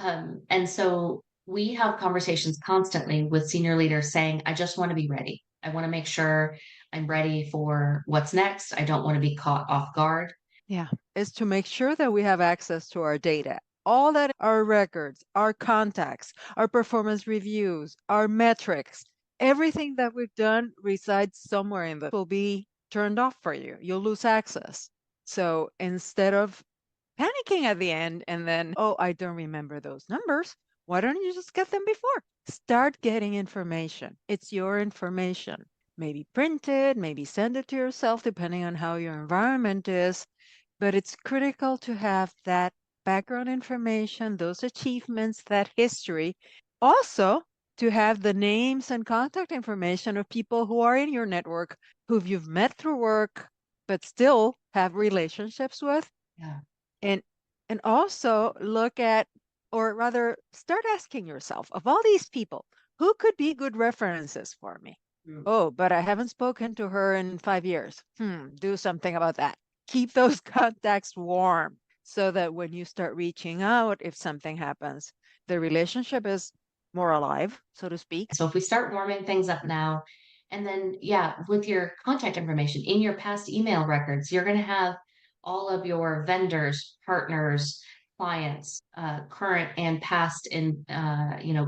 And so we have conversations constantly with senior leaders saying, I just want to be ready. I want to make sure I'm ready for what's next. I don't want to be caught off guard. Yeah, is to make sure that we have access to our data. All that our records, our contacts, our performance reviews, our metrics, everything that we've done resides somewhere in the will be turned off for you. You'll lose access. So instead of panicking at the end and then, oh, I don't remember those numbers, why don't you just get them before? Start getting information. It's your information. Maybe print it, maybe send it to yourself, depending on how your environment is, but it's critical to have that background information, those achievements, that history. Also, to have the names and contact information of people who are in your network, who you've met through work, but still have relationships with. Yeah. And and also look at, or rather start asking yourself, of all these people, who could be good references for me? Mm. Oh, but I haven't spoken to her in 5 years. Do something about that. Keep those contacts warm so that when you start reaching out, if something happens, the relationship is more alive, so to speak. So if we start warming things up now, and then, yeah, with your contact information in your past email records, you're going to have all of your vendors, partners, clients, current and past, and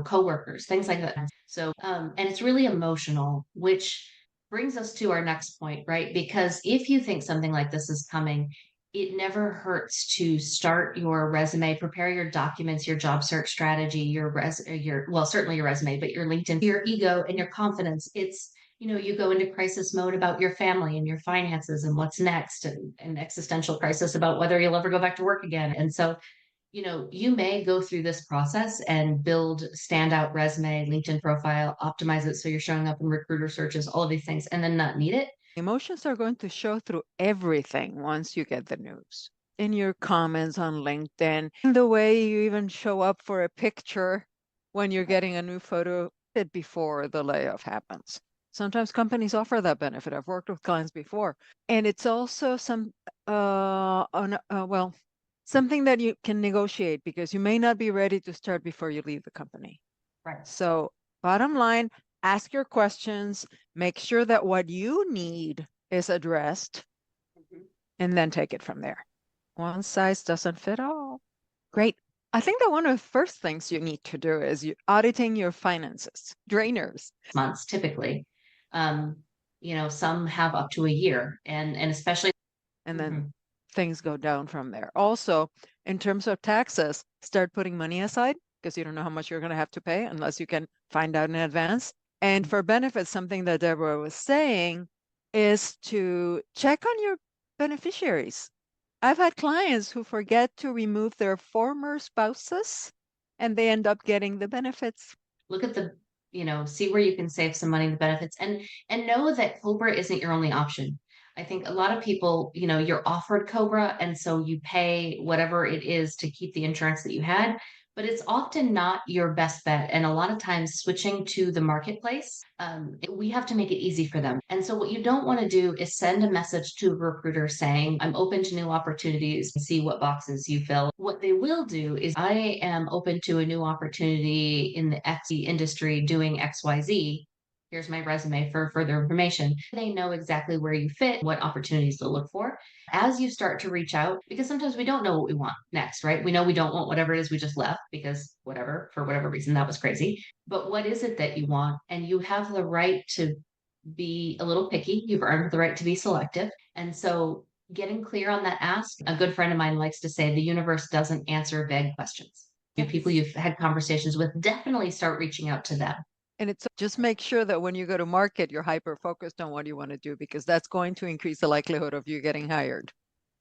coworkers, things like that. So, and it's really emotional, which brings us to our next point, right? Because if you think something like this is coming, it never hurts to start your resume, prepare your documents, your job search strategy, certainly your resume, but your LinkedIn, your ego and your confidence. It's, you go into crisis mode about your family and your finances and what's next, and an existential crisis about whether you'll ever go back to work again. And so, you may go through this process and build standout resume, LinkedIn profile, optimize it so you're showing up in recruiter searches, all of these things, and then not need it. Emotions are going to show through everything once you get the news. In your comments on LinkedIn, in the way you even show up for a picture when you're getting a new photo before the layoff happens. Sometimes companies offer that benefit. I've worked with clients before. And it's also something that you can negotiate because you may not be ready to start before you leave the company. Right. So, bottom line, ask your questions, make sure that what you need is addressed, Mhm. and then take it from there. One size doesn't fit all. Great. I think that one of the first things you need to do is you auditing your finances, drainers, Months typically. Um, some have up to a year, and especially. and then Mhm. things go down from there. Also, in terms of taxes, start putting money aside because you don't know how much you're going to have to pay unless you can find out in advance. And for benefits, something that Deborah was saying is to check on your beneficiaries. I've had clients who forget to remove their former spouses and they end up getting the benefits. Look at see where you can save some money in the benefits, and know that Cobra isn't your only option. I think a lot of people, you're offered Cobra, and so you pay whatever it is to keep the insurance that you had, but it's often not your best bet. And a lot of times switching to the marketplace, we have to make it easy for them. And so what you don't want to do is send a message to a recruiter saying, I'm open to new opportunities, and see what boxes you fill. What they will do is, I am open to a new opportunity in the X industry doing XYZ. Here's my resume for further information. They know exactly where you fit, what opportunities to look for. As you start to reach out, because sometimes we don't know what we want next, right? We know we don't want whatever it is we just left because whatever, for whatever reason, that was crazy. But what is it that you want? And you have the right to be a little picky. You've earned the right to be selective. And so getting clear on that ask, a good friend of mine likes to say, the universe doesn't answer vague questions. The people you've had conversations with, definitely start reaching out to them. And it's just make sure that when you go to market, you're hyper focused on what you want to do because that's going to increase the likelihood of you getting hired.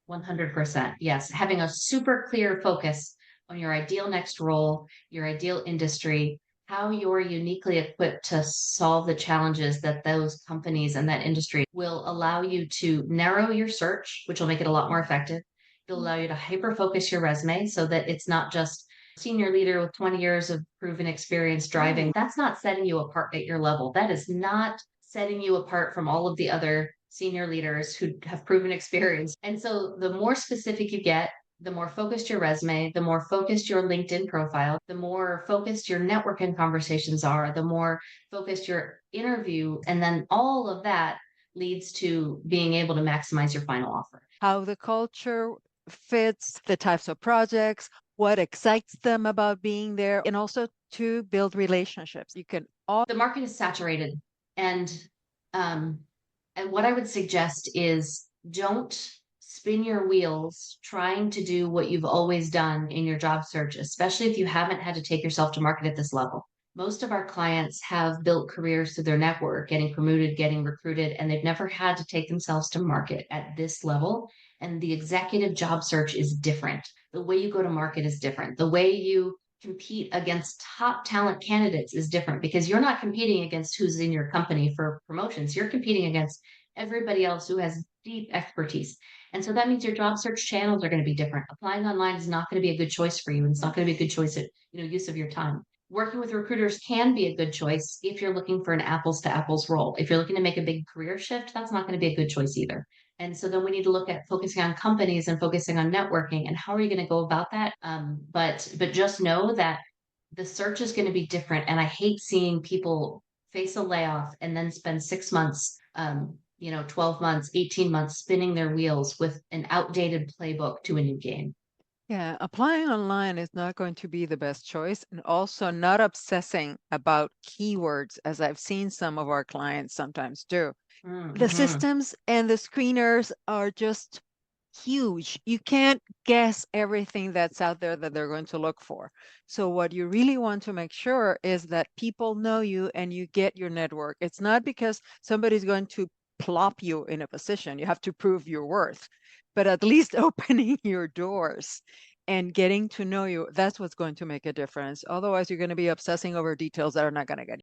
100%. Yes. Having a super clear focus on your ideal next role, your ideal industry, how you're uniquely equipped to solve the challenges that those companies and that industry will allow you to narrow your search, which will make it a lot more effective. It'll allow you to hyper focus your resume so that it's not just senior leader with 20 years of proven experience driving. That's not setting you apart at your level. That is not setting you apart from all of the other senior leaders who have proven experience. And so the more specific you get, the more focused your resume, the more focused your LinkedIn profile, the more focused your networking conversations are, the more focused your interview, and then all of that leads to being able to maximize your final offer. How the culture fits, the types of projects, what excites them about being there, and also to build relationships. You can all, The market is saturated, and um, and what I would suggest is don't spin your wheels trying to do what you've always done in your job search, especially if you haven't had to take yourself to market at this level. Most of our clients have built careers through their network, getting promoted, getting recruited, and they've never had to take themselves to market at this level. And the executive job search is different. The way you go to market is different. The way you compete against top talent candidates is different because you're not competing against who's in your company for promotions. You're competing against everybody else who has deep expertise. And so that means your job search channels are going to be different. Applying online is not going to be a good choice for you. And it's not going to be a good choice at, use of your time. Working with recruiters can be a good choice if you're looking for an apples to apples role. If you're looking to make a big career shift, that's not going to be a good choice either. And so then we need to look at focusing on companies and focusing on networking and how are you going to go about that? But just know that the search is going to be different. And I hate seeing people face a layoff and then spend 6 months, 12 months, 18 months spinning their wheels with an outdated playbook to a new game. yeah, applying online is not going to be the best choice. And also not obsessing about keywords, as I've seen some of our clients sometimes do. The Mm-hmm. systems and the screeners are just huge. You can't guess everything that's out there that they're going to look for. So what you really want to make sure is that people know you and you get your network. It's not because somebody's going to plop you in a position. You have to prove your worth, but at least opening your doors and getting to know you, that's what's going to make a difference. Otherwise, you're going to be obsessing over details that are not going to get